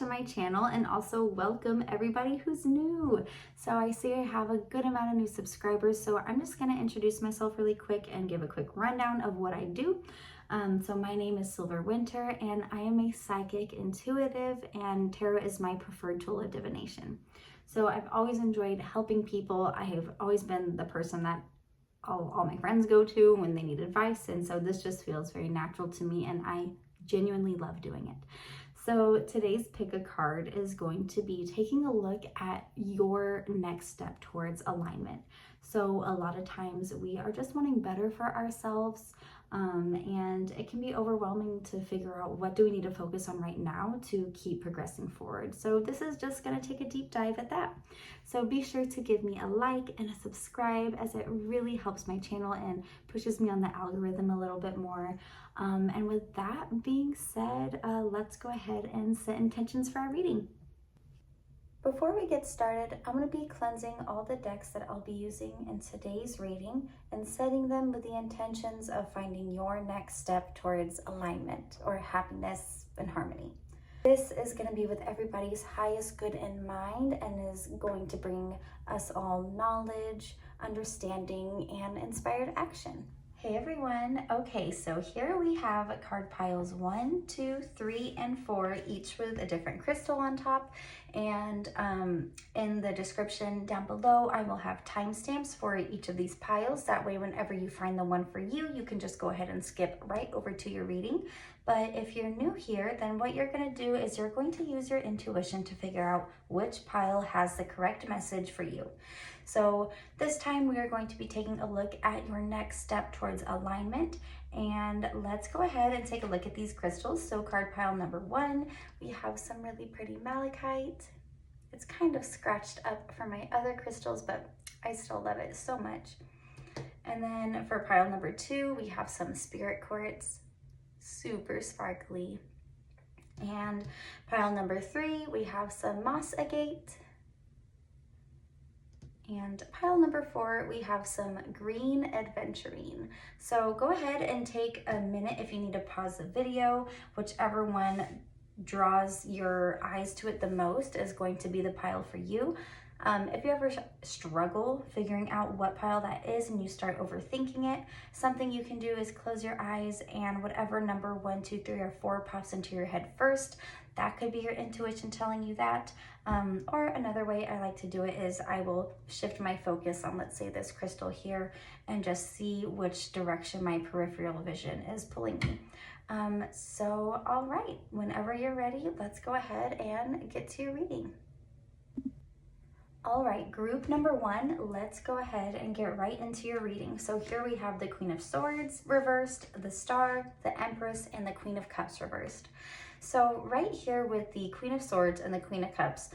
to my channel, and also welcome everybody who's new. So I see I have a good amount of new subscribers, so I'm just going to introduce myself really quick and give a quick rundown of what I do. So my name is Silver Winter, and I am a psychic intuitive, and tarot is my preferred tool of divination. So I've always enjoyed helping people. I have always been the person that all my friends go to when they need advice, and so this just feels very natural to me, and I genuinely love doing it. So today's pick a card is going to be taking a look at your next step towards alignment. So a lot of times we are just wanting better for ourselves, and it can be overwhelming to figure out what do we need to focus on right now to keep progressing forward. So this is just going to take a deep dive at that. So be sure to give me a like and a subscribe, as it really helps my channel and pushes me on the algorithm a little bit more. And with that being said, let's go ahead and set intentions for our reading. Before we get started, I'm going to be cleansing all the decks that I'll be using in today's reading and setting them with the intentions of finding your next step towards alignment or happiness and harmony. This is going to be with everybody's highest good in mind and is going to bring us all knowledge, understanding, and inspired action. Hey everyone. Okay, so here we have card piles 1, 2, 3, and 4, each with a different crystal on top. And in the description down below, I will have timestamps for each of these piles. That way, whenever you find the one for you, you can just go ahead and skip right over to your reading. But if you're new here, then what you're going to do is you're going to use your intuition to figure out which pile has the correct message for you. So this time we are going to be taking a look at your next step towards alignment, and let's go ahead and take a look at these crystals. So card pile number 1, we have some really pretty malachite. It's kind of scratched up from my other crystals, but I still love it so much. And then for pile number 2, we have some spirit quartz, super sparkly. And pile number 3, we have some moss agate. And pile number 4, we have some green adventurine. So go ahead and take a minute if you need to pause the video. Whichever one draws your eyes to it the most is going to be the pile for you. If you ever struggle figuring out what pile that is and you start overthinking it, something you can do is close your eyes, and whatever number 1, 2, 3, or 4 pops into your head first, that could be your intuition telling you that. Or another way I like to do it is I will shift my focus on, let's say, this crystal here, and just see which direction my peripheral vision is pulling me. So all right, whenever you're ready, let's go ahead and get to your reading. All right, group number 1, let's go ahead and get right into your reading. So here we have the Queen of Swords reversed, the Star, the Empress, and the Queen of Cups reversed. So right here with the Queen of Swords and the Queen of Cups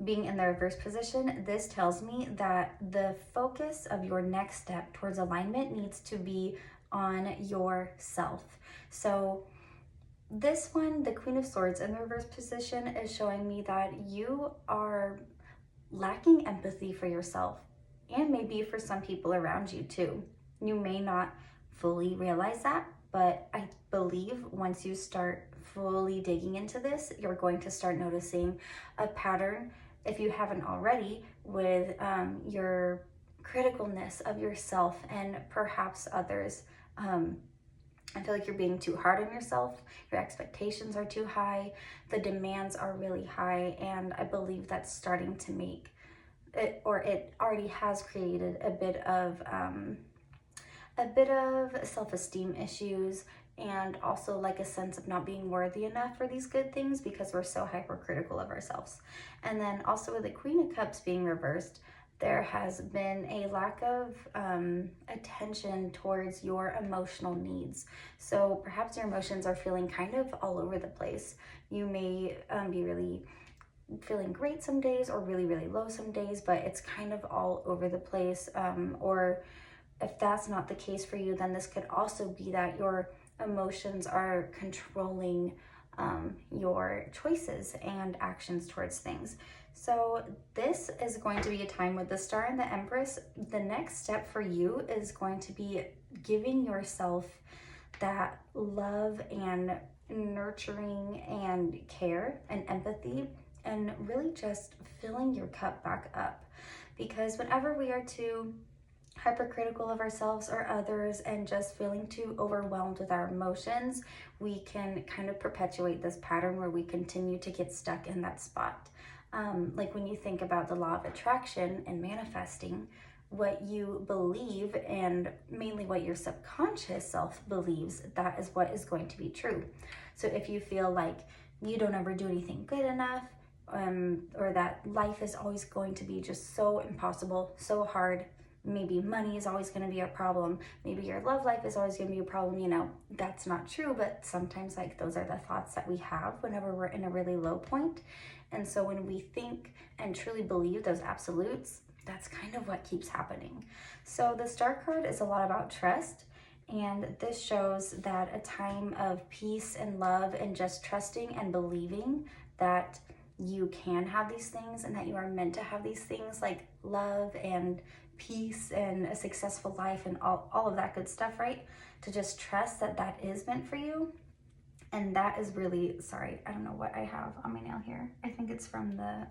being in the reverse position, this tells me that the focus of your next step towards alignment needs to be on yourself. So this one, the Queen of Swords in the reverse position, is showing me that you are lacking empathy for yourself, and maybe for some people around you too. You may not fully realize that, but I believe once you start fully digging into this, you're going to start noticing a pattern, if you haven't already, with your criticalness of yourself and perhaps others. I feel like you're being too hard on yourself. Your expectations are too high. The demands are really high. And I believe that's starting to make it, or it already has created a bit of self-esteem issues, and also like a sense of not being worthy enough for these good things because we're so hypercritical of ourselves. And then also with the Queen of Cups being reversed, there has been a lack of attention towards your emotional needs. So perhaps your emotions are feeling kind of all over the place. You may be really feeling great some days or really, really low some days, but it's kind of all over the place. Or if that's not the case for you, then this could also be that your emotions are controlling your choices and actions towards things. So this is going to be a time with the Star and the Empress. The next step for you is going to be giving yourself that love and nurturing and care and empathy, and really just filling your cup back up. Because whenever we are too hypercritical of ourselves or others and just feeling too overwhelmed with our emotions, we can kind of perpetuate this pattern where we continue to get stuck in that spot. Like when you think about the law of attraction and manifesting, what you believe and mainly what your subconscious self believes, that is what is going to be true. So if you feel like you don't ever do anything good enough, or that life is always going to be just so impossible, so hard, maybe money is always going to be a problem, maybe your love life is always going to be a problem, you know, that's not true. But sometimes like those are the thoughts that we have whenever we're in a really low point. And so when we think and truly believe those absolutes, that's kind of what keeps happening. So the Star card is a lot about trust, and this shows that a time of peace and love and just trusting and believing that you can have these things and that you are meant to have these things, like love and peace and a successful life and all of that good stuff, right? To just trust that that is meant for you. And that is really, sorry, I don't know what I have on my nail here. I think it's from the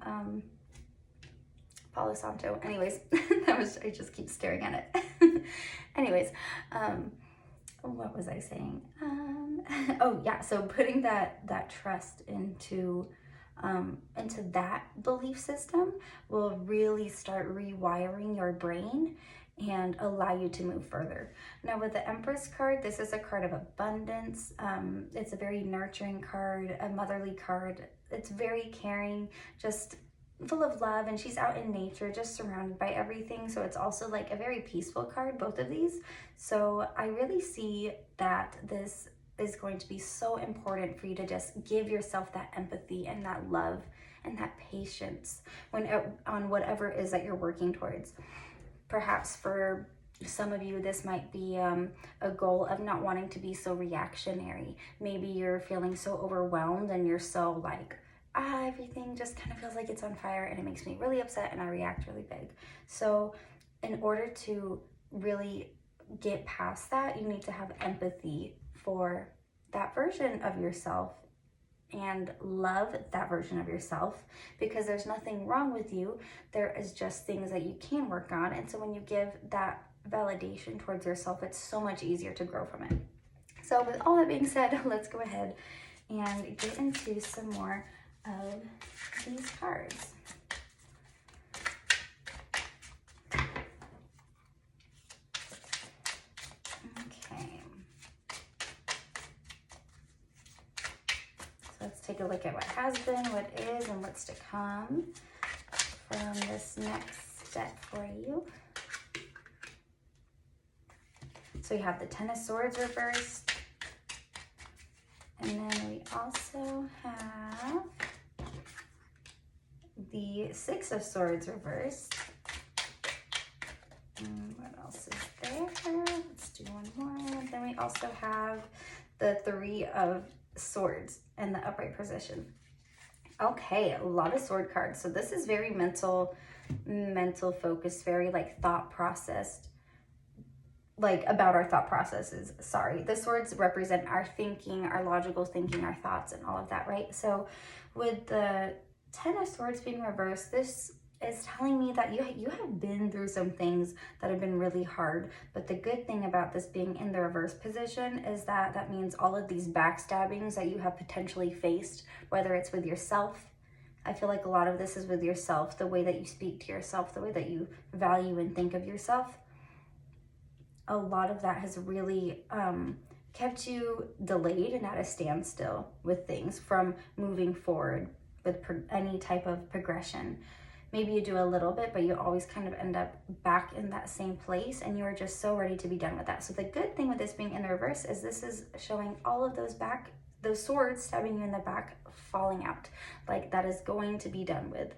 Palo Santo. Anyways, I just keep staring at it. Anyways, what was I saying? Oh yeah, so putting that trust into that belief system will really start rewiring your brain and allow you to move further. Now with the Empress card, this is a card of abundance. It's a very nurturing card, a motherly card. It's very caring, just full of love, and she's out in nature, just surrounded by everything. So it's also like a very peaceful card, both of these. So I really see that this is going to be so important for you to just give yourself that empathy and that love and that patience when on whatever it is that you're working towards. Perhaps for some of you, this might be a goal of not wanting to be so reactionary. Maybe you're feeling so overwhelmed and you're so like, everything just kind of feels like it's on fire and it makes me really upset and I react really big. So in order to really get past that, you need to have empathy for that version of yourself and love that version of yourself, because there's nothing wrong with you. There is just things that you can work on. And so when you give that validation towards yourself, it's so much easier to grow from it. So with all that being said, let's go ahead and get into some more of these cards. Okay. So let's take a look at what has been, what is, and what's to come from this next step for you. So we have the Ten of Swords reversed, and then we also have the Six of Swords reversed. And what else is there? Let's do one more. Then we also have the Three of Swords in the upright position. Okay, a lot of sword cards. So this is very mental focused, very like thought processed, like about our thought processes. Sorry, the swords represent our thinking, our logical thinking, our thoughts, and all of that, right? So with the Ten of Swords being reversed, this is telling me that you have been through some things that have been really hard. But the good thing about this being in the reverse position is that that means all of these backstabbings that you have potentially faced, whether it's with yourself, I feel like a lot of this is with yourself, the way that you speak to yourself, the way that you value and think of yourself. A lot of that has really kept you delayed and at a standstill with things from moving forward with any type of progression. Maybe you do a little bit, but you always kind of end up back in that same place, and you are just so ready to be done with that. So the good thing with this being in the reverse is this is showing all of those swords stabbing you in the back falling out. Like that is going to be done with.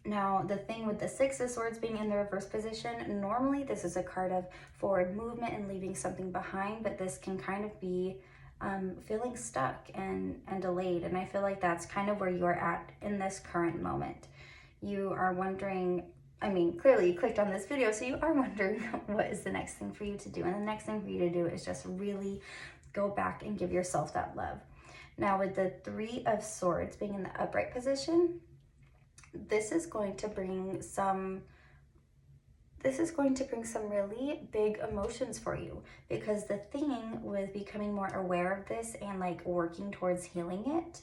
Now, the thing with the Six of Swords being in the reverse position, normally this is a card of forward movement and leaving something behind, but this can kind of be feeling stuck and delayed. And I feel like that's kind of where you're at in this current moment. You are wondering, I mean, clearly you clicked on this video, so you are wondering what is the next thing for you to do. And the next thing for you to do is just really go back and give yourself that love. Now with the Three of Swords being in the upright position, this is going to bring some really big emotions for you, because the thing with becoming more aware of this and like working towards healing it,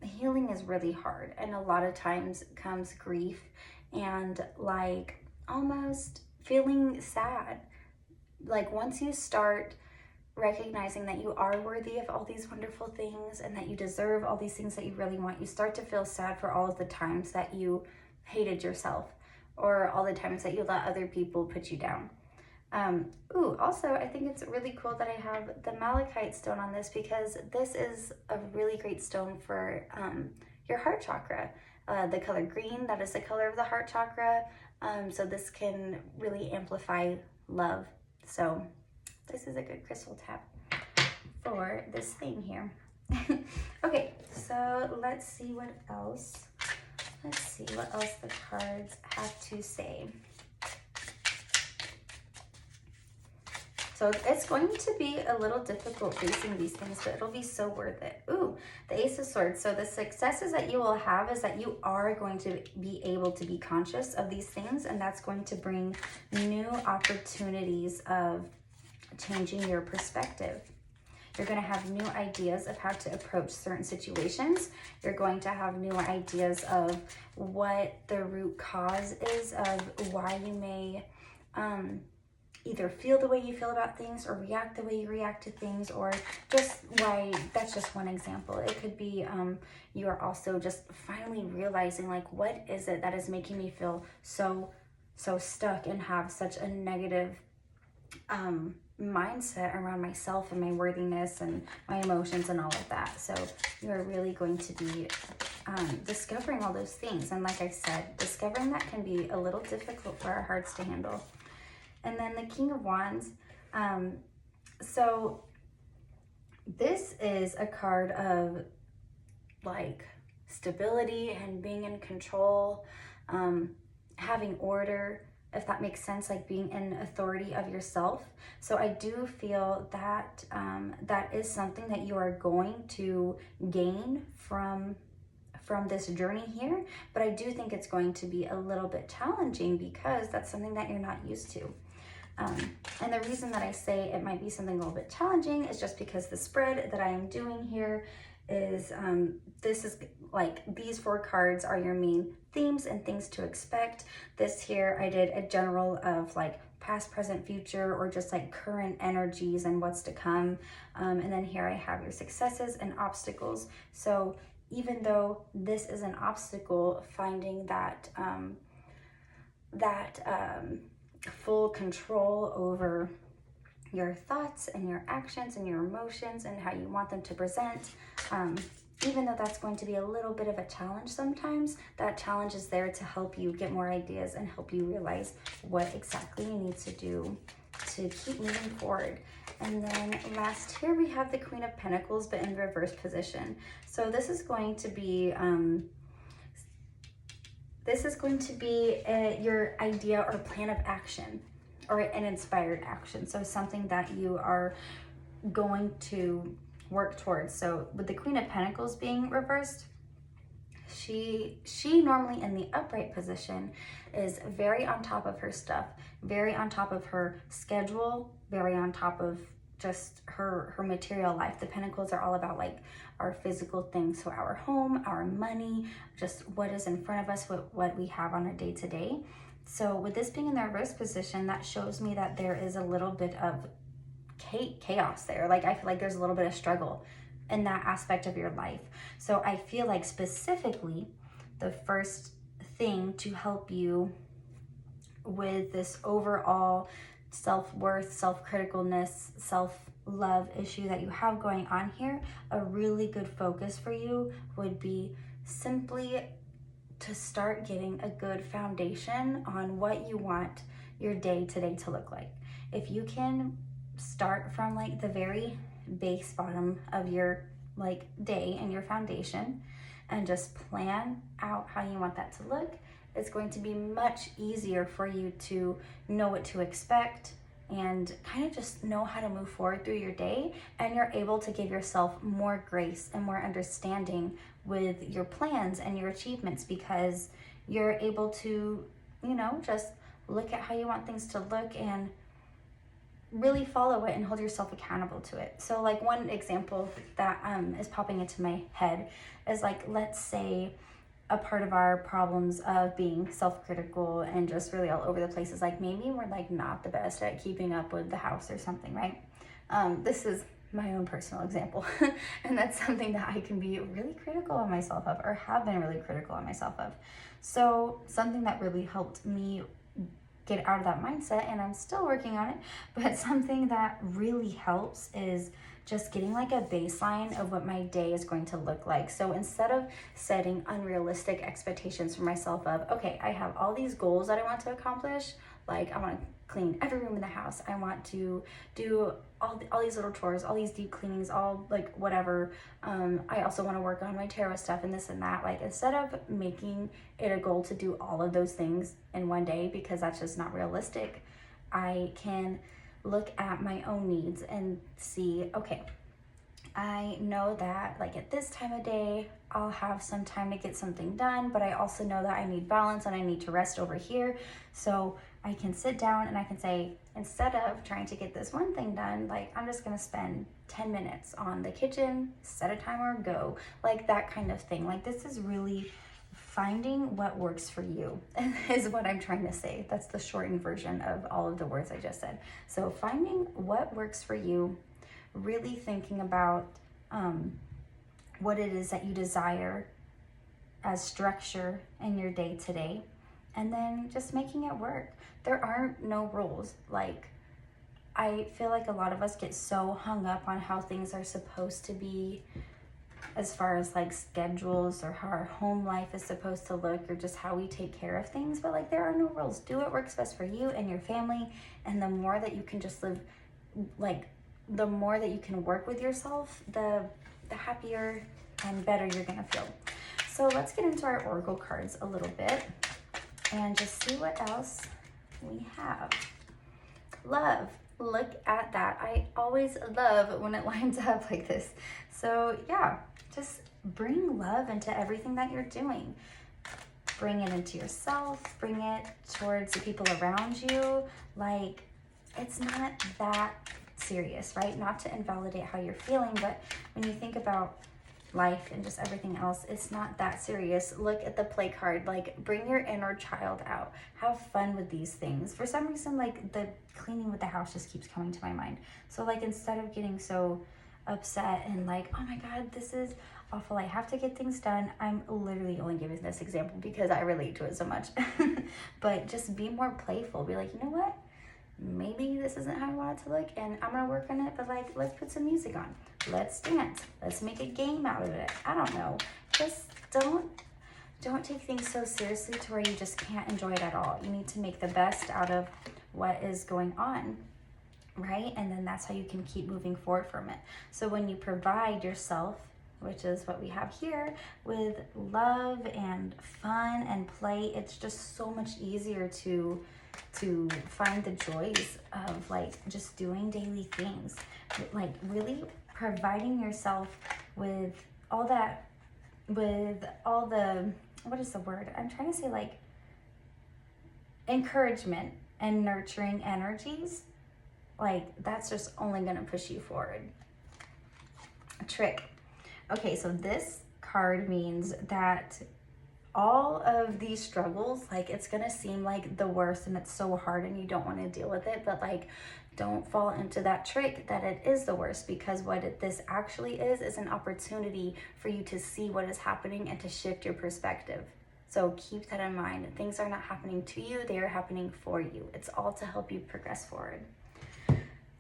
healing is really hard, and a lot of times comes grief and like almost feeling sad. Like once you start recognizing that you are worthy of all these wonderful things and that you deserve all these things that you really want, you start to feel sad for all of the times that you hated yourself, or all the times that you let other people put you down. Also, I think it's really cool that I have the malachite stone on this, because this is a really great stone for your heart chakra. The color green, that is the color of the heart chakra. So this can really amplify love. So this is a good crystal tap for this thing here. Okay, so let's see what else. Let's see what else the cards have to say. So it's going to be a little difficult facing these things, but it'll be so worth it. Ooh, the Ace of Swords. So the successes that you will have is that you are going to be able to be conscious of these things, and that's going to bring new opportunities of changing your perspective. You're going to have new ideas of how to approach certain situations. You're going to have new ideas of what the root cause is of why you may either feel the way you feel about things or react the way you react to things, or just why. That's just one example. It could be you are also just finally realizing, like, what is it that is making me feel so stuck and have such a negative mindset around myself and my worthiness and my emotions and all of that. So you're really going to be discovering all those things. And like I said, discovering that can be a little difficult for our hearts to handle. And then the King of Wands. So this is a card of like stability and being in control, having order, if that makes sense, like being in authority of yourself. So I do feel that that is something that you are going to gain from this journey here, but I do think it's going to be a little bit challenging because that's something that you're not used to. And the reason that I say it might be something a little bit challenging is just because the spread that I am doing here is, this is like, these 4 cards are your main themes and things to expect. This here, I did a general of like past, present, future, or just like current energies and what's to come. And then here I have your successes and obstacles. So even though this is an obstacle, finding that, full control over your thoughts and your actions and your emotions and how you want them to present, even though that's going to be a little bit of a challenge sometimes, that challenge is there to help you get more ideas and help you realize what exactly you need to do to keep moving forward. And then last here we have the Queen of Pentacles, but in reverse position. So this is going to be your idea or plan of action, or an inspired action. So something that you are going to work towards. So with the Queen of Pentacles being reversed, she normally in the upright position is very on top of her stuff, very on top of her schedule, very on top of just her material life. The Pentacles are all about like our physical things, so our home, our money, just what is in front of us, what we have on a day-to-day. So with this being in the reverse position, that shows me that there is a little bit of chaos there. Like I feel like there's a little bit of struggle in that aspect of your life. So I feel like specifically the first thing to help you with this overall self-worth, self-criticalness, self-love issue that you have going on here, a really good focus for you would be simply to start getting a good foundation on what you want your day-to-day to look like. If you can start from like the very base bottom of your like day and your foundation and just plan out how you want that to look, it's going to be much easier for you to know what to expect and kind of just know how to move forward through your day, and you're able to give yourself more grace and more understanding with your plans and your achievements, because you're able to, you know, just look at how you want things to look and really follow it and hold yourself accountable to it. So like one example that is popping into my head is like, let's say a part of our problems of being self-critical and just really all over the place is like, maybe we're like not the best at keeping up with the house or something, right? This is my own personal example. And that's something that I can be really critical on myself of, or have been really critical on myself of. So something that really helped me get out of that mindset, and I'm still working on it, but something that really helps is just getting like a baseline of what my day is going to look like. So instead of setting unrealistic expectations for myself of, okay, I have all these goals that I want to accomplish, like I want to clean every room in the house, I want to do all these little chores, all these deep cleanings, all like whatever. I also want to work on my tarot stuff and this and that. Like instead of making it a goal to do all of those things in one day, because that's just not realistic, I can look at my own needs and see, okay, I know that like at this time of day, I'll have some time to get something done, but I also know that I need balance and I need to rest over here. So I can sit down and I can say, instead of trying to get this one thing done, like I'm just gonna spend 10 minutes on the kitchen, set a timer, go, like that kind of thing. Like this is really finding what works for you is what I'm trying to say. That's the shortened version of all of the words I just said. So finding what works for you, really thinking about what it is that you desire as structure in your day to day, and then just making it work. There aren't no rules. Like I feel like a lot of us get so hung up on how things are supposed to be, as far as like schedules or how our home life is supposed to look, or just how we take care of things. But like there are no rules. Do what works best for you and your family. And the more that you can just live, like the more that you can work with yourself, the happier and better you're gonna feel. So let's get into our oracle cards a little bit and just see what else we have. Love. Look at that. I always love when it lines up like this. So yeah, just bring love into everything that you're doing. Bring it into yourself, bring it towards the people around you. Like it's not that serious, right? Not to invalidate how you're feeling, but when you think about life and just everything else, it's not that serious. Look at the play card, like bring your inner child out, have fun with these things. For some reason, like the cleaning with the house just keeps coming to my mind. So like instead of getting so upset and like, oh my God, this is awful, I have to get things done. I'm literally only giving this example because I relate to it so much. But just be more playful. Be like, you know what? Maybe this isn't how I want it to look and I'm gonna work on it, but like, let's put some music on. Let's dance. Let's make a game out of it. I don't know. Just don't take things so seriously to where you just can't enjoy it at all. You need to make the best out of what is going on, right? And then that's how you can keep moving forward from it. So when you provide yourself, which is what we have here, with love and fun and play, it's just so much easier to find the joys of like just doing daily things, like really providing yourself with all the, what is the word? I'm trying to say, like encouragement and nurturing energies. Like that's just only gonna push you forward. A trick. Okay, so this card means that all of these struggles, like it's gonna seem like the worst and it's so hard and you don't want to deal with it, but like don't fall into that trick that it is the worst, because this actually is an opportunity for you to see what is happening and to shift your perspective. So keep that in mind. Things are not happening to you, they are happening for you. It's all to help you progress forward.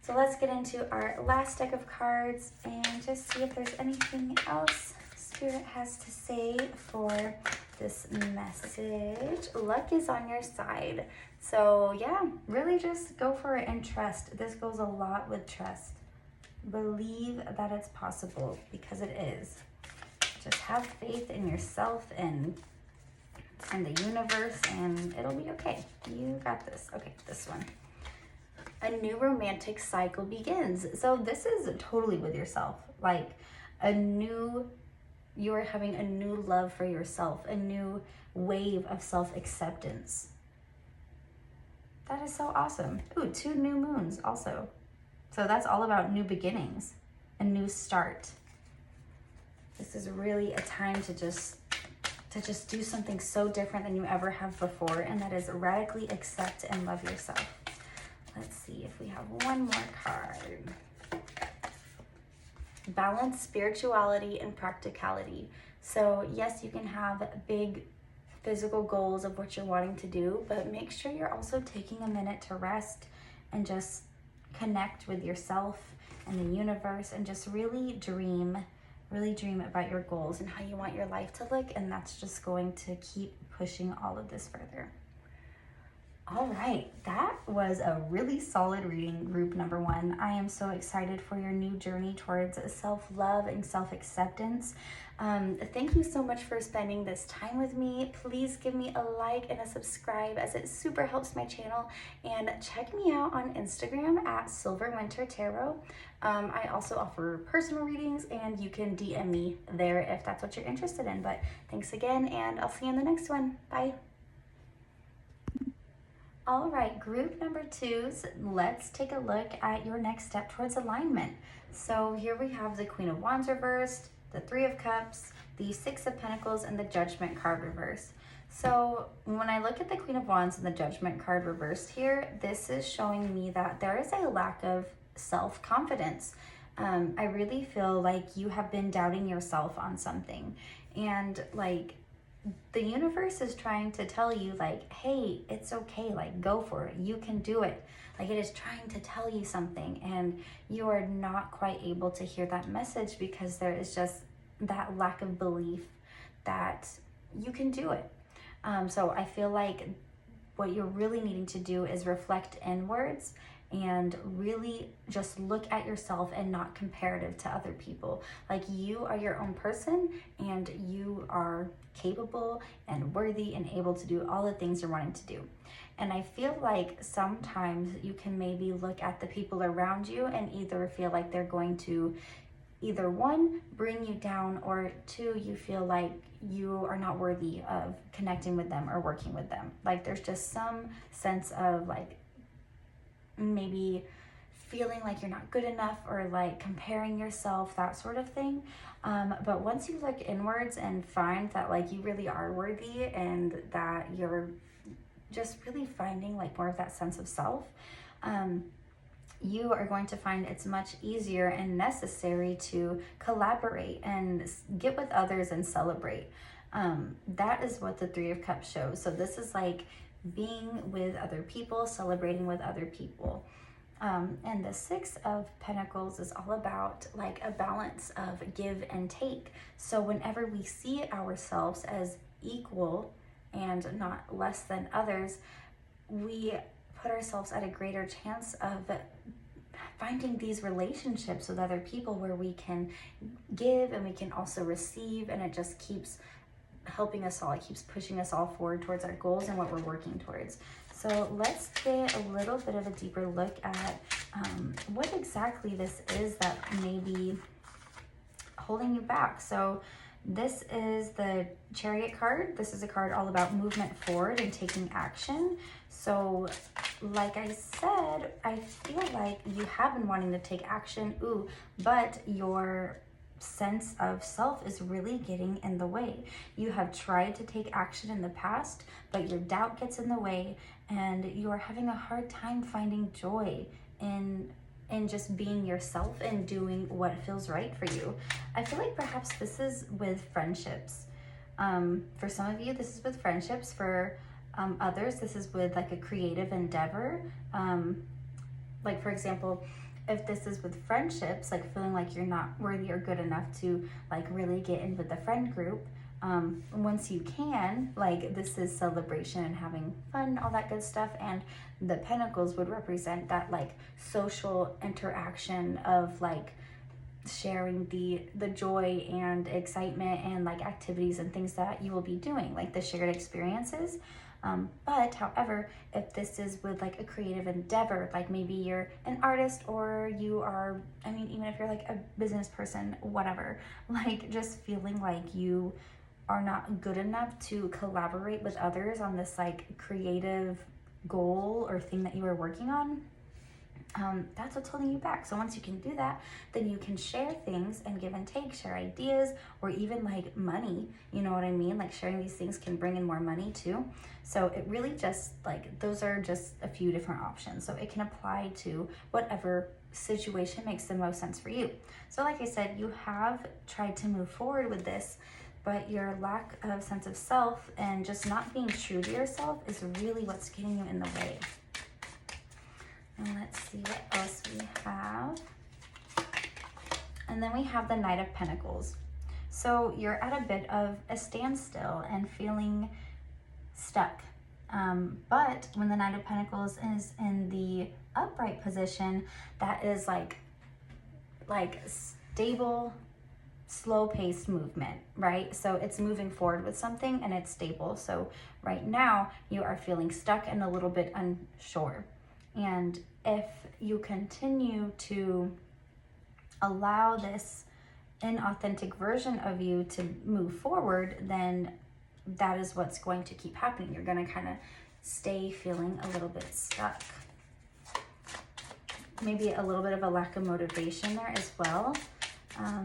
So let's get into our last deck of cards and just see if there's anything else Spirit has to say for this message. Luck is on your side. So yeah, really just go for it and trust. This goes a lot with trust. Believe that it's possible, because it is. Just have faith in yourself and the universe, and it'll be okay. You got this. Okay, this one. A new romantic cycle begins. So this is totally with yourself, like you are having a new love for yourself, a new wave of self-acceptance. That is so awesome. Ooh, 2 new moons also. So that's all about new beginnings, a new start. This is really a time to just do something so different than you ever have before, and that is radically accept and love yourself. Let's see if we have one more card. Balance spirituality and practicality. So yes, you can have big physical goals of what you're wanting to do, but make sure you're also taking a minute to rest and just connect with yourself and the universe, and just really dream about your goals and how you want your life to look, and that's just going to keep pushing all of this further. All right, that was a really solid reading, group number 1. I am so excited for your new journey towards self-love and self-acceptance. Thank you so much for spending this time with me. Please give me a like and a subscribe, as it super helps my channel. And check me out on Instagram at Silverwinter Tarot. I also offer personal readings, and you can DM me there if that's what you're interested in. But thanks again, and I'll see you in the next one. Bye. All right, group number 2s, let's take a look at your next step towards alignment. So here we have the Queen of Wands reversed, the 3 of Cups, the 6 of Pentacles, and the Judgment card reversed. So when I look at the Queen of Wands and the Judgment card reversed here, this is showing me that there is a lack of self-confidence. I really feel like you have been doubting yourself on something, and like the universe is trying to tell you, like, hey, it's okay, like, go for it, you can do it. Like, it is trying to tell you something, and you are not quite able to hear that message because there is just that lack of belief that you can do it. So I feel like what you're really needing to do is reflect inwards and really just look at yourself and not comparative to other people. Like, you are your own person, and you are capable and worthy and able to do all the things you're wanting to do. And I feel like sometimes you can maybe look at the people around you and either feel like they're going to either 1, bring you down, or 2, you feel like you are not worthy of connecting with them or working with them. Like, there's just some sense of like maybe feeling like you're not good enough, or like comparing yourself, that sort of thing. But once you look inwards and find that like you really are worthy, and that you're just really finding like more of that sense of self, you are going to find it's much easier and necessary to collaborate and get with others and celebrate. That is what the 3 of Cups shows. So this is like being with other people, celebrating with other people. And the 6 of Pentacles is all about like a balance of give and take. So whenever we see ourselves as equal and not less than others, we put ourselves at a greater chance of finding these relationships with other people where we can give and we can also receive, and it just keeps helping us all. It keeps pushing us all forward towards our goals and what we're working towards. So let's get a little bit of a deeper look at what exactly this is that may be holding you back. So this is the Chariot card. This is a card all about movement forward and taking action. So like I said, I feel like you have been wanting to take action, but your sense of self is really getting in the way. You have tried to take action in the past, but your doubt gets in the way, and you are having a hard time finding joy in just being yourself and doing what feels right for you. I feel like perhaps this is with friendships. For some of you, this is with friendships. For others, this is with like a creative endeavor. Like, for example, if this is with friendships, like feeling like you're not worthy or good enough to like really get in with the friend group, once you can, like, this is celebration and having fun, all that good stuff. And the Pentacles would represent that like social interaction of like sharing the joy and excitement and like activities and things that you will be doing, like the shared experiences. But however, if this is with like a creative endeavor, like maybe you're an artist or you are, I mean, even if you're like a business person, whatever, like just feeling like you are not good enough to collaborate with others on this like creative goal or thing that you are working on, that's what's holding you back. So once you can do that, then you can share things and give and take, share ideas, or even like money, you know what I mean? Like sharing these things can bring in more money too. So it really just like, those are just a few different options. So it can apply to whatever situation makes the most sense for you. So like I said, you have tried to move forward with this, but your lack of sense of self and just not being true to yourself is really what's getting you in the way. And let's see what else we have. And then we have the Knight of Pentacles. So you're at a bit of a standstill and feeling stuck. But when the Knight of Pentacles is in the upright position, that is like stable, slow-paced movement, right? So it's moving forward with something and it's stable. So right now you are feeling stuck and a little bit unsure. And if you continue to allow this inauthentic version of you to move forward, then that is what's going to keep happening. You're going to kind of stay feeling a little bit stuck. Maybe a little bit of a lack of motivation there as well.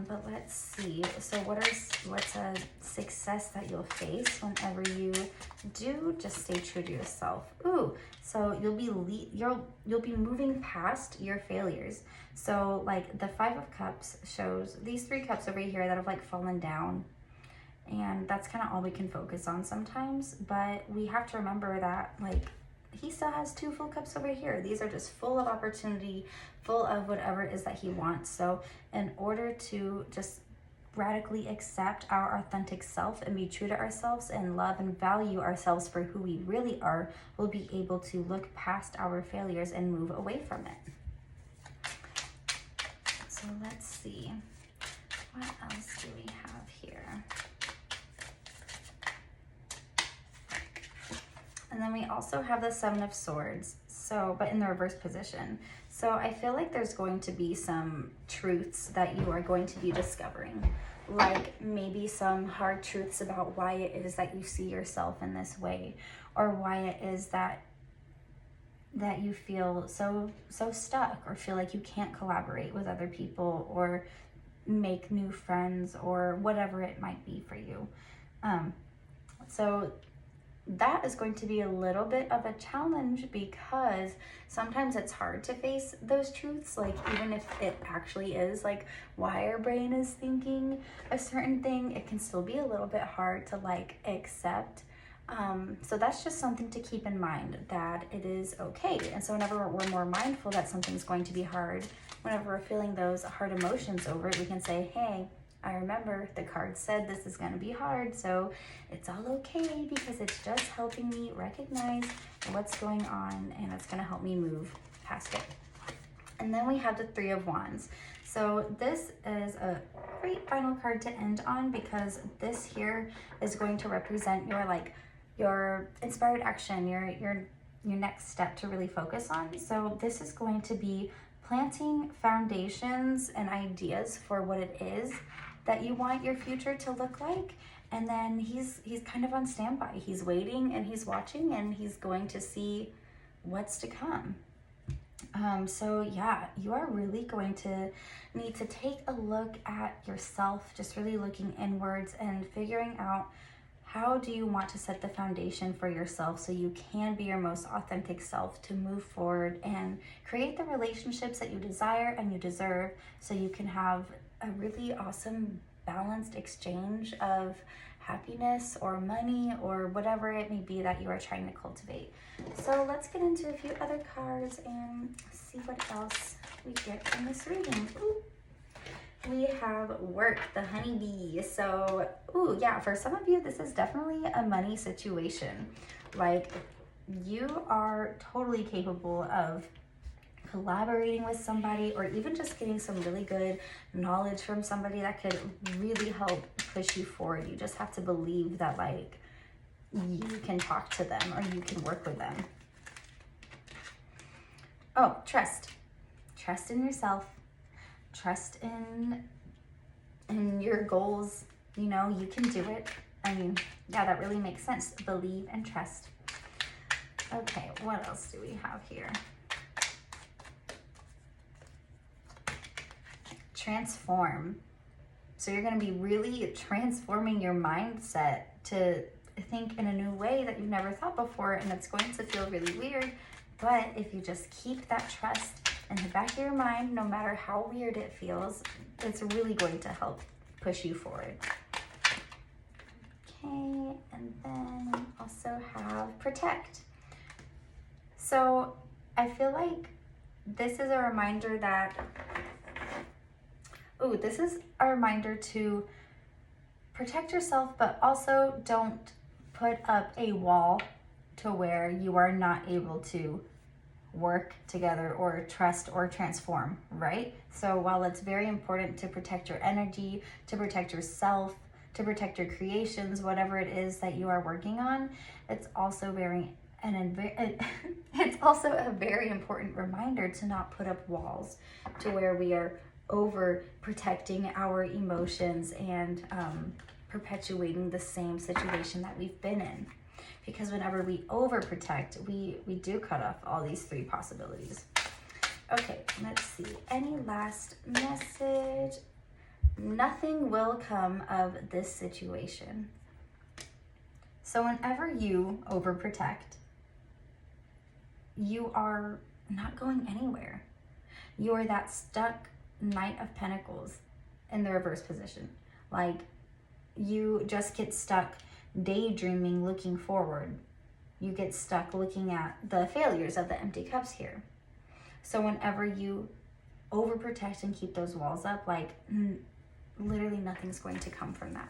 But let's see. So what's a success that you'll face whenever you do just stay true to yourself? Ooh, so you'll be moving past your failures. So like the Five of Cups shows these 3 cups over here that have like fallen down. And that's kind of all we can focus on sometimes. But we have to remember that like he still has 2 full cups over here. These are just full of opportunity, full of whatever it is that he wants. So in order to just radically accept our authentic self and be true to ourselves and love and value ourselves for who we really are, we'll be able to look past our failures and move away from it. So let's see. What else do we have here? And then we also have the Seven of Swords, so, but in the reverse position. So I feel like there's going to be some truths that you are going to be discovering, like maybe some hard truths about why it is that you see yourself in this way, or why it is that you feel so stuck, or feel like you can't collaborate with other people or make new friends, or whatever it might be for you. So that is going to be a little bit of a challenge, because sometimes it's hard to face those truths, like even if it actually is like why our brain is thinking a certain thing, it can still be a little bit hard to like accept. So that's just something to keep in mind, that it is okay. And so whenever we're more mindful that something's going to be hard, whenever we're feeling those hard emotions over it, we can say, hey, I remember the card said this is going to be hard, so it's all okay, because it's just helping me recognize what's going on, and it's going to help me move past it. And then we have the Three of Wands. So this is a great final card to end on, because this here is going to represent your inspired action, your next step to really focus on. So this is going to be planting foundations and ideas for what it is that you want your future to look like. And then he's kind of on standby. He's waiting and he's watching, and he's going to see what's to come. So yeah, you are really going to need to take a look at yourself, just really looking inwards and figuring out, how do you want to set the foundation for yourself so you can be your most authentic self to move forward and create the relationships that you desire and you deserve, so you can have a really awesome balanced exchange of happiness or money or whatever it may be that you are trying to cultivate. So let's get into a few other cards and see what else we get from this reading. Ooh. We have work, the honeybee. So, ooh, yeah, for some of you, this is definitely a money situation. Like, you are totally capable of collaborating with somebody, or even just getting some really good knowledge from somebody that could really help push you forward. You just have to believe that, like, you can talk to them or you can work with them. Oh, trust. Trust in yourself. Trust in your goals. You know, you can do it. I mean, yeah, that really makes sense. Believe and trust. Okay, what else do we have here? Transform. So you're going to be really transforming your mindset to think in a new way that you've never thought before, and it's going to feel really weird. But if you just keep that trust in the back of your mind, no matter how weird it feels, it's really going to help push you forward. Okay, and then we also have protect. So I feel like this is a reminder that, this is a reminder to protect yourself, but also don't put up a wall to where you are not able to work together or trust or transform, right? So while it's very important to protect your energy, to protect yourself, to protect your creations, whatever it is that you are working on, it's also it's also a very important reminder to not put up walls to where we are over protecting our emotions and perpetuating the same situation that we've been in. Because whenever we overprotect, we do cut off all these three possibilities. Okay, let's see. Any last message? Nothing will come of this situation. So whenever you overprotect, you are not going anywhere. You are that stuck Knight of Pentacles in the reverse position. Like, you just get stuck daydreaming, looking forward. You get stuck looking at the failures of the empty cups here. So whenever you overprotect and keep those walls up, like, literally nothing's going to come from that.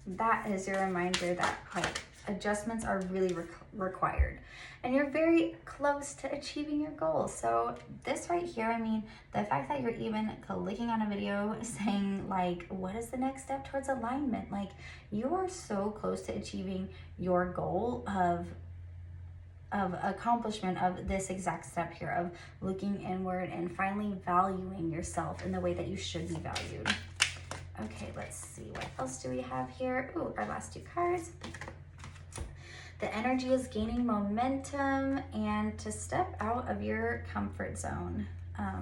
That is your reminder that, like, adjustments are really required. And you're very close to achieving your goals. So this right here, I mean, the fact that you're even clicking on a video saying, like, what is the next step towards alignment? Like, you are so close to achieving your goal of accomplishment of this exact step here, of looking inward and finally valuing yourself in the way that you should be valued. Okay, let's see. What else do we have here? Ooh, our last two cards. The energy is gaining momentum and to step out of your comfort zone. I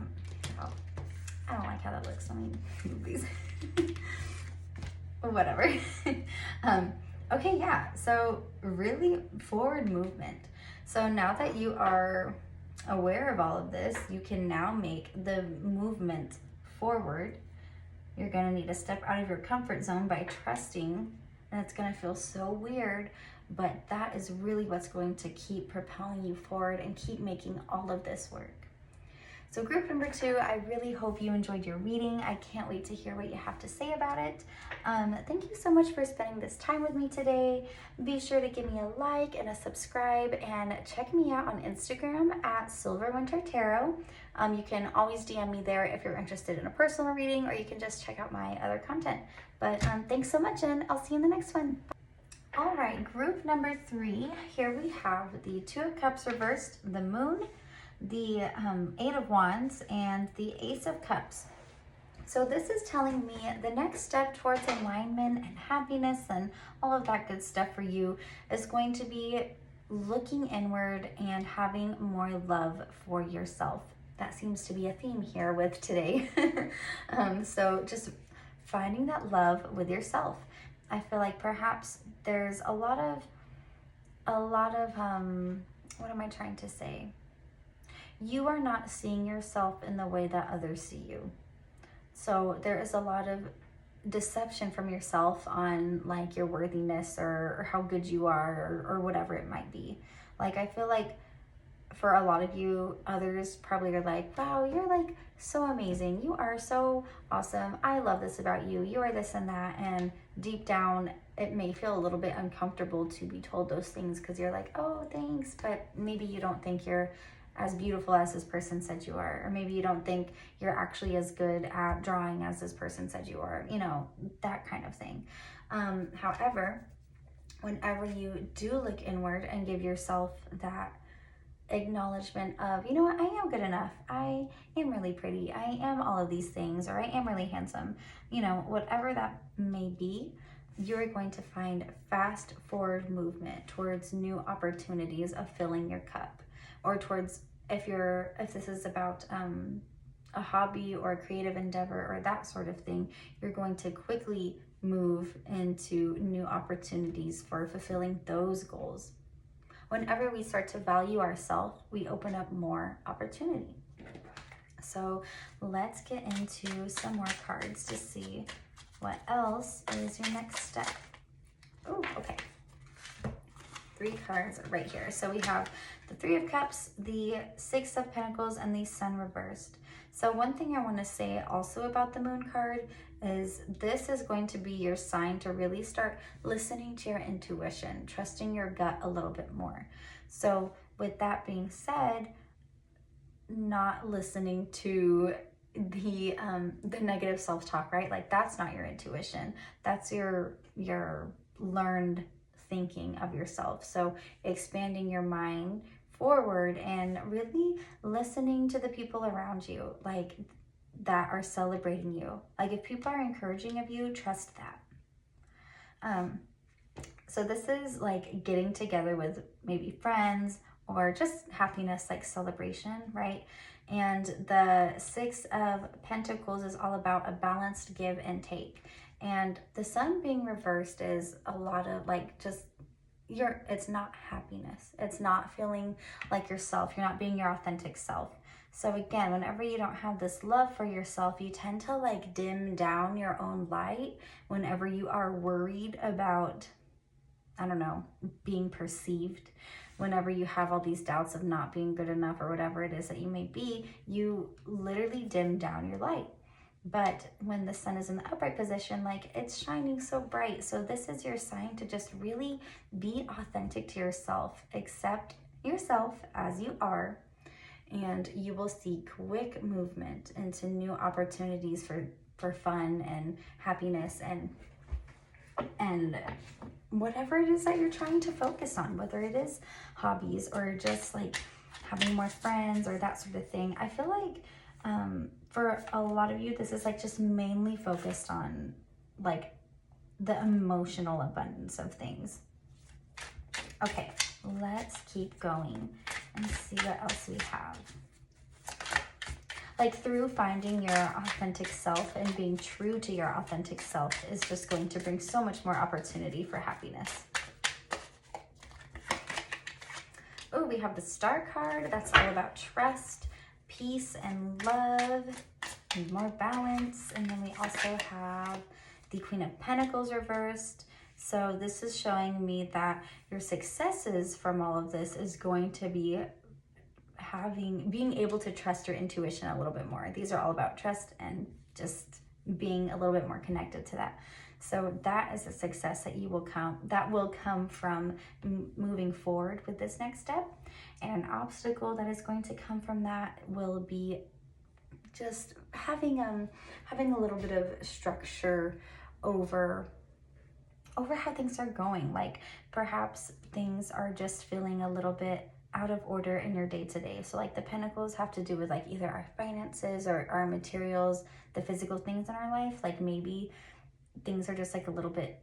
don't like how that looks. Let me move these. Whatever. Okay, yeah. So really forward movement. So now that you are aware of all of this, you can now make the movement forward. You're going to need to step out of your comfort zone by trusting, and it's going to feel so weird, but that is really what's going to keep propelling you forward and keep making all of this work. So group number 2, I really hope you enjoyed your reading. I can't wait to hear what you have to say about it. Thank you so much for spending this time with me today. Be sure to give me a like and a subscribe, and check me out on Instagram at silverwintertarot. You can always DM me there if you're interested in a personal reading, or you can just check out my other content. But thanks so much, and I'll see you in the next one. All right, group number 3. Here we have the 2 of Cups reversed, the Moon, the 8 of Wands, and the Ace of Cups. So this is telling me the next step towards alignment and happiness and all of that good stuff for you is going to be looking inward and having more love for yourself. That seems to be a theme here with today. So just finding that love with yourself. I feel like perhaps there's a lot of what am I trying to say? You are not seeing yourself in the way that others see you. So there is a lot of deception from yourself on, like, your worthiness or how good you are or whatever it might be. Like, I feel like for a lot of you, others probably are like, wow, you're like so amazing. You are so awesome. I love this about you. You are this and that. And deep down, it may feel a little bit uncomfortable to be told those things because you're like, oh, thanks. But maybe you don't think you're as beautiful as this person said you are. Or maybe you don't think you're actually as good at drawing as this person said you are. You know, that kind of thing. However, whenever you do look inward and give yourself that acknowledgement of, you know what, I am good enough, I am really pretty, I am all of these things, or I am really handsome, you know, whatever that may be, you're going to find fast forward movement towards new opportunities of filling your cup, or towards, if this is about a hobby or a creative endeavor or that sort of thing, you're going to quickly move into new opportunities for fulfilling those goals. Whenever we start to value ourselves, we open up more opportunity. So let's get into some more cards to see what else is your next step. Oh, okay. 3 cards right here. So we have the 3 of Cups, the 6 of Pentacles, and the Sun reversed. So one thing I want to say also about the Moon card is this is going to be your sign to really start listening to your intuition, trusting your gut a little bit more. So with that being said, not listening to the negative self-talk, right? Like that's not your intuition. That's your learned thinking of yourself. So expanding your mind forward and really listening to the people around you, like that are celebrating you. Like if people are encouraging of you, trust that. So this is like getting together with maybe friends or just happiness, like celebration, right? And the 6 of Pentacles is all about a balanced give and take. And the Sun being reversed is a lot of like just it's not happiness. It's not feeling like yourself. You're not being your authentic self. So again, whenever you don't have this love for yourself, you tend to like dim down your own light whenever you are worried about, I don't know, being perceived. Whenever you have all these doubts of not being good enough or whatever it is that you may be, you literally dim down your light. But when the Sun is in the upright position, like it's shining so bright. So this is your sign to just really be authentic to yourself, accept yourself as you are, and you will see quick movement into new opportunities for fun and happiness and whatever it is that you're trying to focus on, whether it is hobbies or just like having more friends or that sort of thing. I feel like for a lot of you, this is like just mainly focused on like the emotional abundance of things. Okay, let's keep going and see what else we have. Like through finding your authentic self and being true to your authentic self is just going to bring so much more opportunity for happiness. Oh, we have the Star card. That's all about trust, peace, and love, and more balance. And then we also have the Queen of Pentacles reversed. So this is showing me that your successes from all of this is going to be being able to trust your intuition a little bit more. These are all about trust and just being a little bit more connected to that. So that is a success that will come from moving forward with this next step. And an obstacle that is going to come from that will be just having a little bit of structure over how things are going. Like perhaps things are just feeling a little bit out of order in your day-to-day. So like the Pentacles have to do with like either our finances or our materials, the physical things in our life. Like maybe things are just like a little bit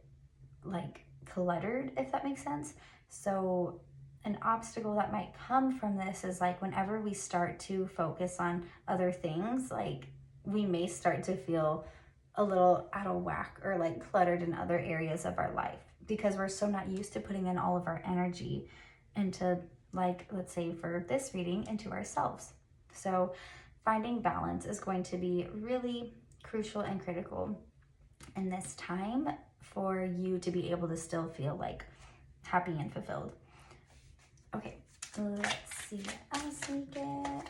like cluttered, if that makes sense. So an obstacle that might come from this is like whenever we start to focus on other things, like we may start to feel a little out of whack or like cluttered in other areas of our life because we're so not used to putting in all of our energy into, like, let's say for this reading, into ourselves. So finding balance is going to be really crucial and critical in this time for you to be able to still feel like happy and fulfilled. Okay, let's see what else we get.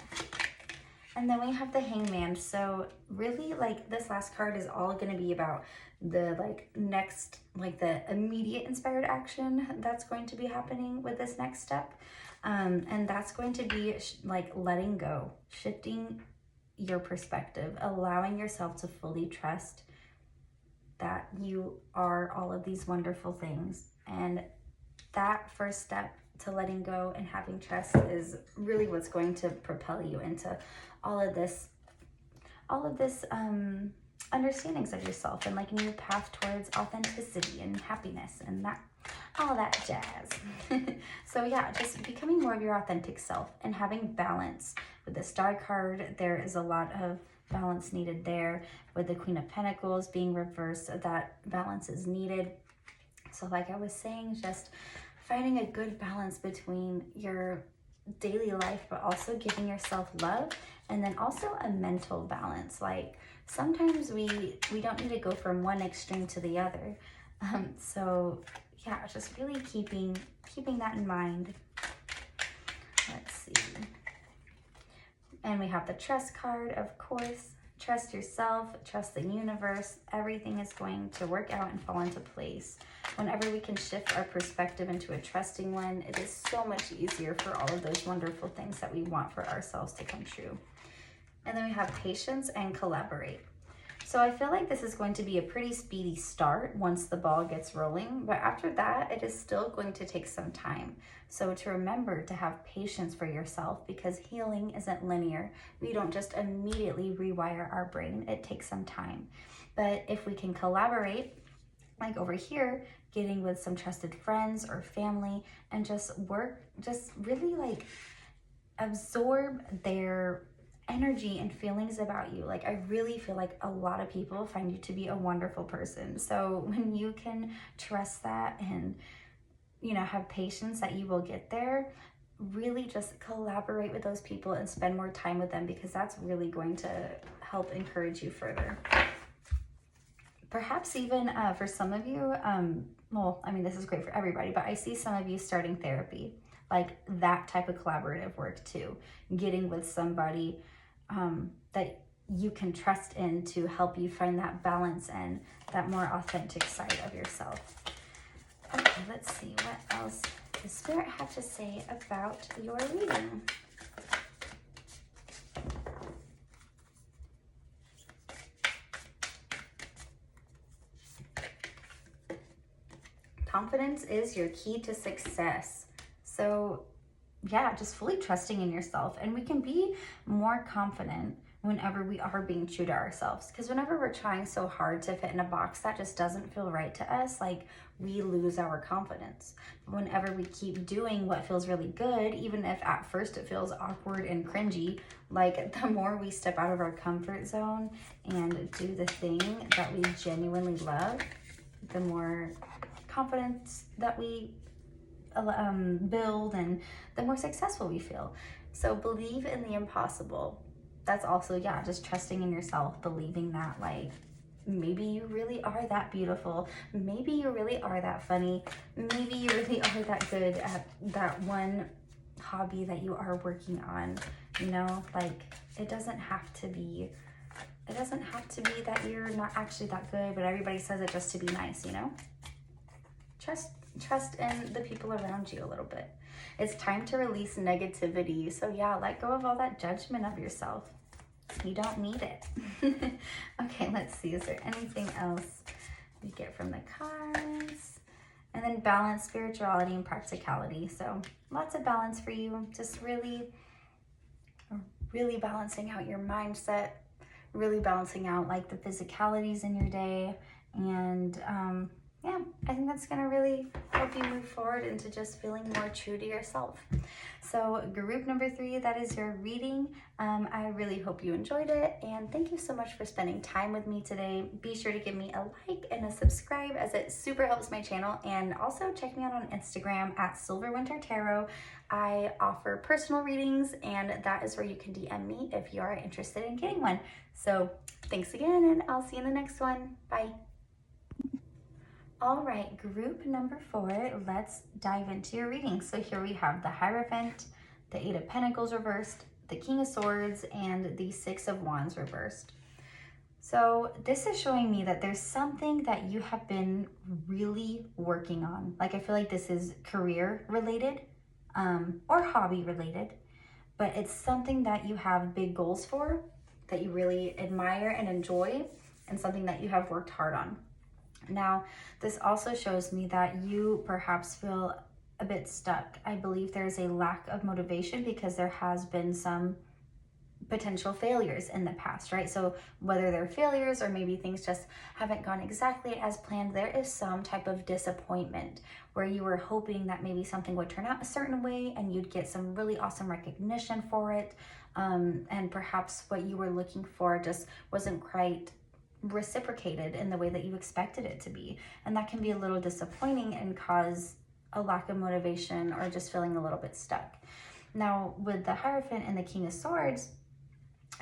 And then we have the Hangman. So really, like, this last card is all going to be about the next, the immediate inspired action that's going to be happening with this next step. And that's going to be letting go, shifting your perspective, allowing yourself to fully trust that you are all of these wonderful things. And that first step to letting go and having trust is really what's going to propel you into all of this understandings of yourself and like a new path towards authenticity and happiness and that all that jazz. So yeah, just becoming more of your authentic self and having balance. With the Star card, there is a lot of balance needed there. With the Queen of Pentacles being reversed, that balance is needed. So like I was saying, just finding a good balance between your daily life, but also giving yourself love, and then also a mental balance. Like sometimes we don't need to go from one extreme to the other. So yeah, just really keeping that in mind. Let's see. And we have the Trust card, of course. Trust yourself, trust the universe. Everything is going to work out and fall into place. Whenever we can shift our perspective into a trusting one, it is so much easier for all of those wonderful things that we want for ourselves to come true. And then we have patience and collaborate. So I feel like this is going to be a pretty speedy start once the ball gets rolling, but after that, it is still going to take some time. So to remember to have patience for yourself, because healing isn't linear. We don't just immediately rewire our brain. It takes some time. But if we can collaborate, like over here, getting with some trusted friends or family and just really like absorb their energy and feelings about you. Like I really feel like a lot of people find you to be a wonderful person. So when you can trust that and, you know, have patience that you will get there, really just collaborate with those people and spend more time with them, because that's really going to help encourage you further. Perhaps even for some of you, well, I mean, this is great for everybody, but I see some of you starting therapy, like that type of collaborative work too, getting with somebody that you can trust in to help you find that balance and that more authentic side of yourself. Okay, let's see what else the Spirit have to say about your reading. Confidence is your key to success. So yeah, just fully trusting in yourself. And we can be more confident whenever we are being true to ourselves. Because whenever we're trying so hard to fit in a box that just doesn't feel right to us, like we lose our confidence. Whenever we keep doing what feels really good, even if at first it feels awkward and cringy, like the more we step out of our comfort zone and do the thing that we genuinely love, the more confidence that we build and the more successful we feel. So believe in the impossible. That's also, yeah, just trusting in yourself, believing that like maybe you really are that beautiful, maybe you really are that funny, maybe you really are that good at that one hobby that you are working on. You know, like it doesn't have to be that you're not actually that good, but everybody says it just to be nice, you know? Trust in the people around you a little bit. It's time to release negativity. So yeah, let go of all that judgment of yourself. You don't need it. Okay, let's see. Is there anything else we get from the cards? And then balance, spirituality, and practicality. So lots of balance for you. Just really balancing out your mindset, really balancing out like the physicalities in your day. And yeah, I think that's gonna really help you move forward into just feeling more true to yourself. So group number 3, that is your reading. I really hope you enjoyed it, and thank you so much for spending time with me today. Be sure to give me a like and a subscribe, as it super helps my channel, and also check me out on Instagram at SilverWinterTarot. I offer personal readings, and that is where you can DM me if you are interested in getting one. So thanks again, and I'll see you in the next one. Bye. All right, group number 4, let's dive into your reading. So here we have the Hierophant, the 8 of Pentacles reversed, the King of Swords, and the 6 of Wands reversed. So this is showing me that there's something that you have been really working on. Like I feel like this is career related or hobby related, but it's something that you have big goals for, that you really admire and enjoy, and something that you have worked hard on. Now, this also shows me that you perhaps feel a bit stuck. I believe there's a lack of motivation because there has been some potential failures in the past, right? So whether they're failures or maybe things just haven't gone exactly as planned, there is some type of disappointment where you were hoping that maybe something would turn out a certain way and you'd get some really awesome recognition for it. And perhaps what you were looking for just wasn't quite reciprocated in the way that you expected it to be. And that can be a little disappointing and cause a lack of motivation or just feeling a little bit stuck. Now, with the Hierophant and the King of Swords,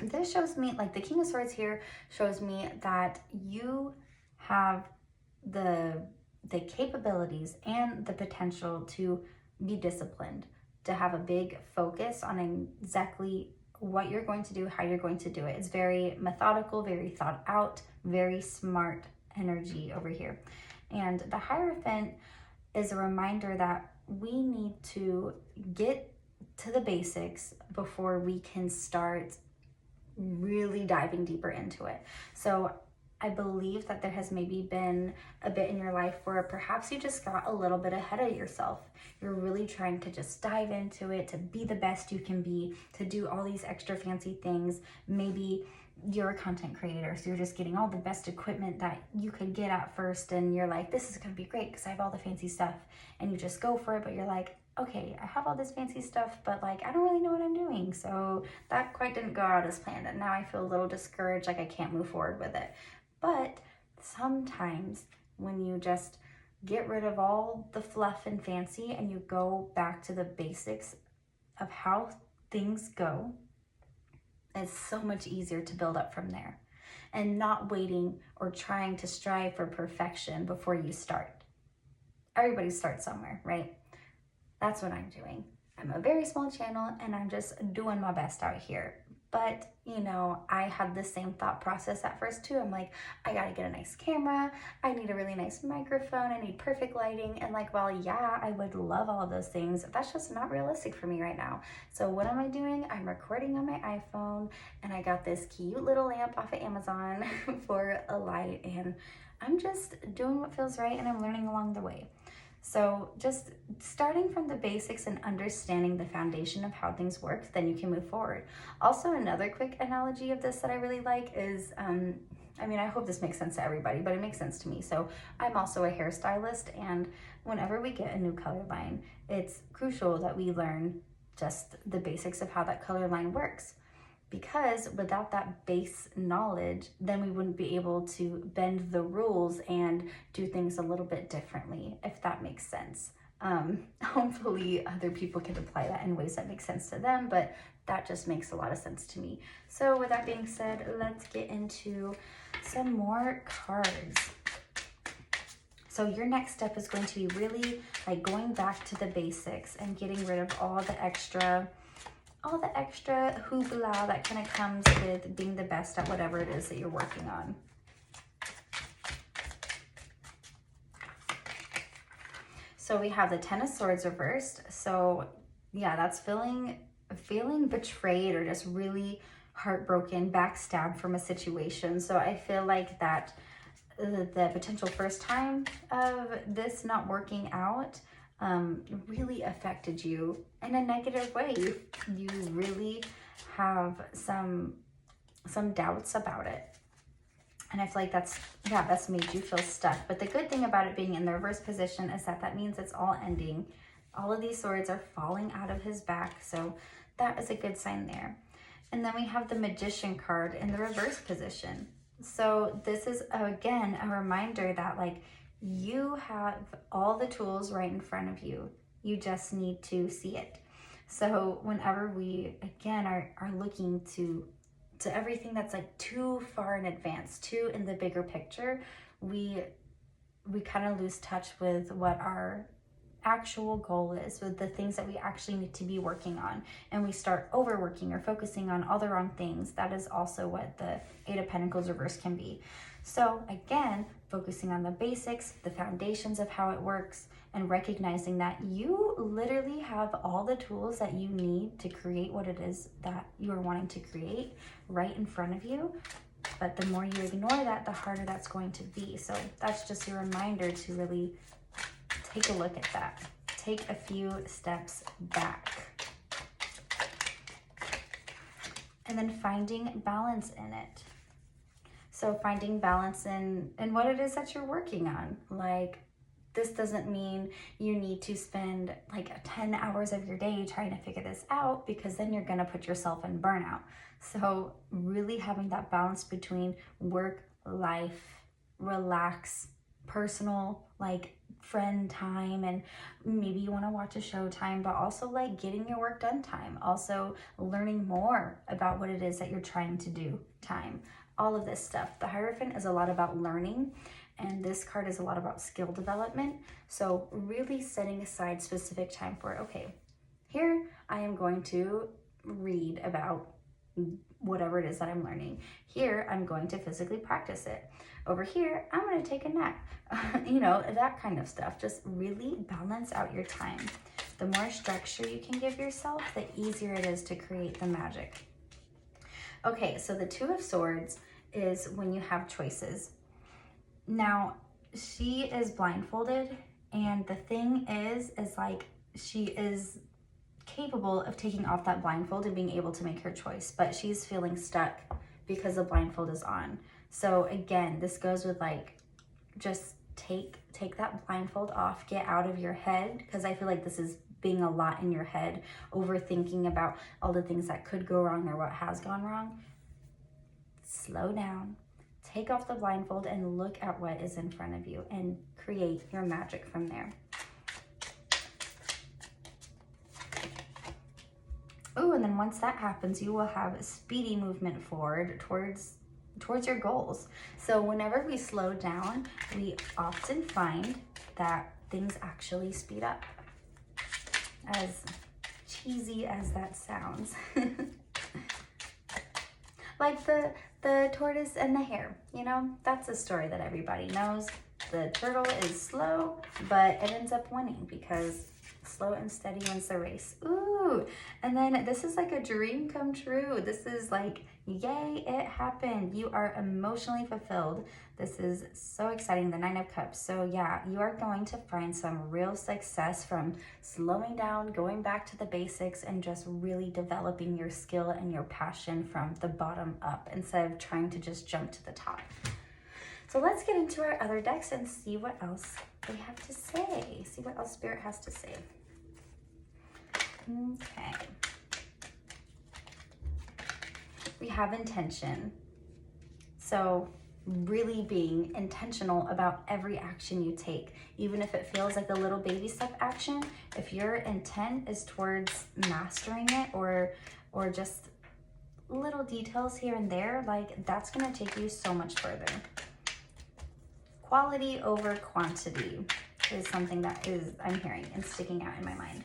this shows me, like the King of Swords here shows me that you have the capabilities and the potential to be disciplined, to have a big focus on exactly what you're going to do, how you're going to do it. It's very methodical, very thought out, very smart energy over here. And the Hierophant is a reminder that we need to get to the basics before we can start really diving deeper into it. So I believe that there has maybe been a bit in your life where perhaps you just got a little bit ahead of yourself. You're really trying to just dive into it, to be the best you can be, to do all these extra fancy things. Maybe you're a content creator, so you're just getting all the best equipment that you could get at first, and you're like, this is gonna be great because I have all the fancy stuff, and you just go for it, but you're like, okay, I have all this fancy stuff, but like, I don't really know what I'm doing. So that quite didn't go out as planned. And now I feel a little discouraged, like I can't move forward with it. But sometimes when you just get rid of all the fluff and fancy and you go back to the basics of how things go, it's so much easier to build up from there and not waiting or trying to strive for perfection before you start. Everybody starts somewhere, right? That's what I'm doing. I'm a very small channel and I'm just doing my best out here. But, you know, I had the same thought process at first too. I'm like, I gotta get a nice camera. I need a really nice microphone. I need perfect lighting. And like, well, yeah, I would love all of those things. That's just not realistic for me right now. So what am I doing? I'm recording on my iPhone and I got this cute little lamp off of Amazon for a light. And I'm just doing what feels right and I'm learning along the way. So just starting from the basics and understanding the foundation of how things work, then you can move forward. Also, another quick analogy of this that I really like is, I mean, I hope this makes sense to everybody, but it makes sense to me. So I'm also a hairstylist, and whenever we get a new color line, it's crucial that we learn just the basics of how that color line works. Because without that base knowledge, then we wouldn't be able to bend the rules and do things a little bit differently, if that makes sense. Hopefully other people can apply that in ways that make sense to them, but that just makes a lot of sense to me. So with that being said, let's get into some more cards. So your next step is going to be really like going back to the basics and getting rid of all the extra hoopla that kind of comes with being the best at whatever it is that you're working on. So we have the Ten of Swords reversed. So yeah, that's feeling betrayed or just really heartbroken, backstabbed from a situation. So I feel like that the potential first time of this not working out really affected you in a negative way. You really have some doubts about it. And I feel like that's made you feel stuck. But the good thing about it being in the reverse position is that means it's all ending. All of these swords are falling out of his back. So that is a good sign there. And then we have the Magician card in the reverse position. So this is, again, a reminder that like you have all the tools right in front of you. You just need to see it. So whenever we, again, are looking to everything that's like too far in advance, too in the bigger picture, we kind of lose touch with what our actual goal is, with the things that we actually need to be working on, and we start overworking or focusing on all the wrong things. That is also what the Eight of Pentacles reverse can be. So again, focusing on the basics, the foundations of how it works, and recognizing that you literally have all the tools that you need to create what it is that you are wanting to create right in front of you. But the more you ignore that, the harder that's going to be. So that's just a reminder to really take a look at that. Take a few steps back. And then finding balance in it. So finding balance in what it is that you're working on. Like, this doesn't mean you need to spend like 10 hours of your day trying to figure this out, because then you're gonna put yourself in burnout. So really having that balance between work, life, relax, personal, like friend time, and maybe you want to watch a show time, but also like getting your work done time, also learning more about what it is that you're trying to do time, all of this stuff. The Hierophant is a lot about learning, and this card is a lot about skill development. So really setting aside specific time for, okay, here I am going to read about whatever it is that I'm learning. Here I'm going to physically practice it. Over here, I'm going to take a nap. You know, that kind of stuff. Just really balance out your time. The more structure you can give yourself, the easier it is to create the magic. Okay, so the Two of Swords is when you have choices. Now, she is blindfolded, and the thing is like, she is capable of taking off that blindfold and being able to make her choice, but she's feeling stuck because the blindfold is on. So again, this goes with like, just take that blindfold off, get out of your head, because I feel like this is being a lot in your head, overthinking about all the things that could go wrong or what has gone wrong. Slow down, take off the blindfold and look at what is in front of you and create your magic from there. Oh, and then once that happens, you will have a speedy movement forward towards your goals. So whenever we slow down, we often find that things actually speed up. As cheesy as that sounds. Like the tortoise and the hare, you know, that's a story that everybody knows. The turtle is slow, but it ends up winning because slow and steady wins the race. Ooh, and then this is like a dream come true. This is like, yay, it happened. You are emotionally fulfilled. This is so exciting, the Nine of Cups. So yeah, you are going to find some real success from slowing down, going back to the basics, and just really developing your skill and your passion from the bottom up instead of trying to just jump to the top. So let's get into our other decks and see what else they have to say. See what else Spirit has to say. Okay. We have intention. So really being intentional about every action you take, even if it feels like a little baby step action. If your intent is towards mastering it or just little details here and there, like that's going to take you so much further. Quality over quantity is something that I'm hearing and sticking out in my mind.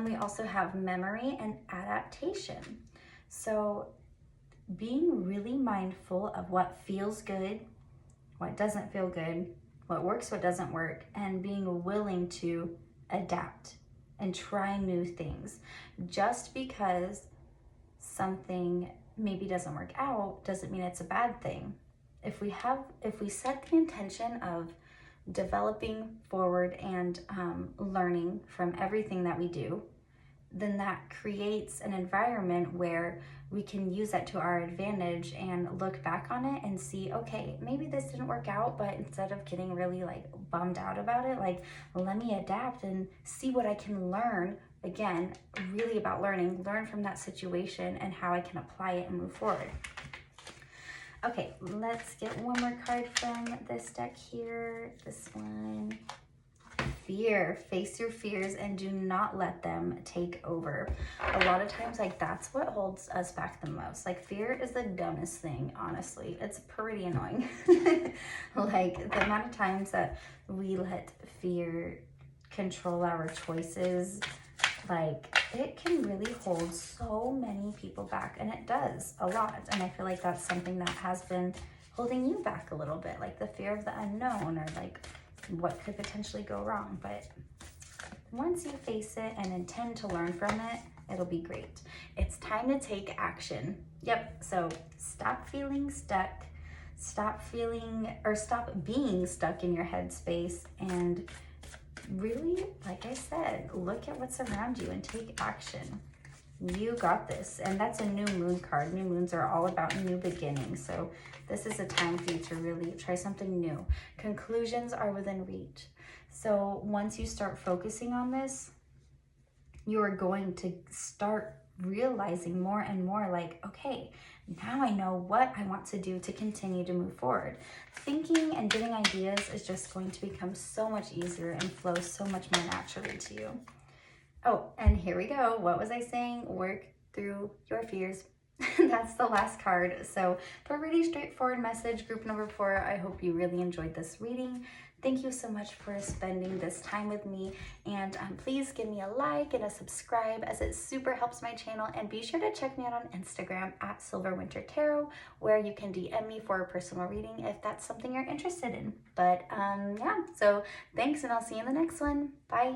We also have memory and adaptation. So being really mindful of what feels good, what doesn't feel good, what works, what doesn't work, and being willing to adapt and try new things. Just because something maybe doesn't work out doesn't mean it's a bad thing. If we set the intention of developing forward and learning from everything that we do, then that creates an environment where we can use that to our advantage and look back on it and see, okay, maybe this didn't work out, but instead of getting really like bummed out about it, like, let me adapt and see what I can learn. Again, really about learn from that situation and how I can apply it and move forward. Okay, let's get one more card from this deck here. This one. Fear. Face your fears and do not let them take over. A lot of times, like, that's what holds us back the most. Like, fear is the dumbest thing, honestly. It's pretty annoying. Like, the amount of times that we let fear control our choices, like, it can really hold so many people back, and it does a lot. And I feel like that's something that has been holding you back a little bit, like the fear of the unknown or like what could potentially go wrong. But once you face it and intend to learn from it, It'll be great. It's time to take action. Yep, so stop feeling stuck. Stop being stuck in your headspace, and really, like I said, look at what's around you and take action. You got this. And that's a new moon card. New moons are all about new beginnings. So this is a time for you to really try something new. Conclusions are within reach. So once you start focusing on this, you are going to start realizing more and more like, okay, now I know what I want to do to continue to move forward. Thinking and getting ideas is just going to become so much easier and flow so much more naturally to you. Oh, and here we go. What was I saying? Work through your fears. That's the last card. So for a really straightforward message, group number 4, I hope you really enjoyed this reading. Thank you so much for spending this time with me, and please give me a like and a subscribe, as it super helps my channel. And be sure to check me out on Instagram at silverwintertarot, where you can DM me for a personal reading if that's something you're interested in. But yeah, so thanks, and I'll see you in the next one. Bye.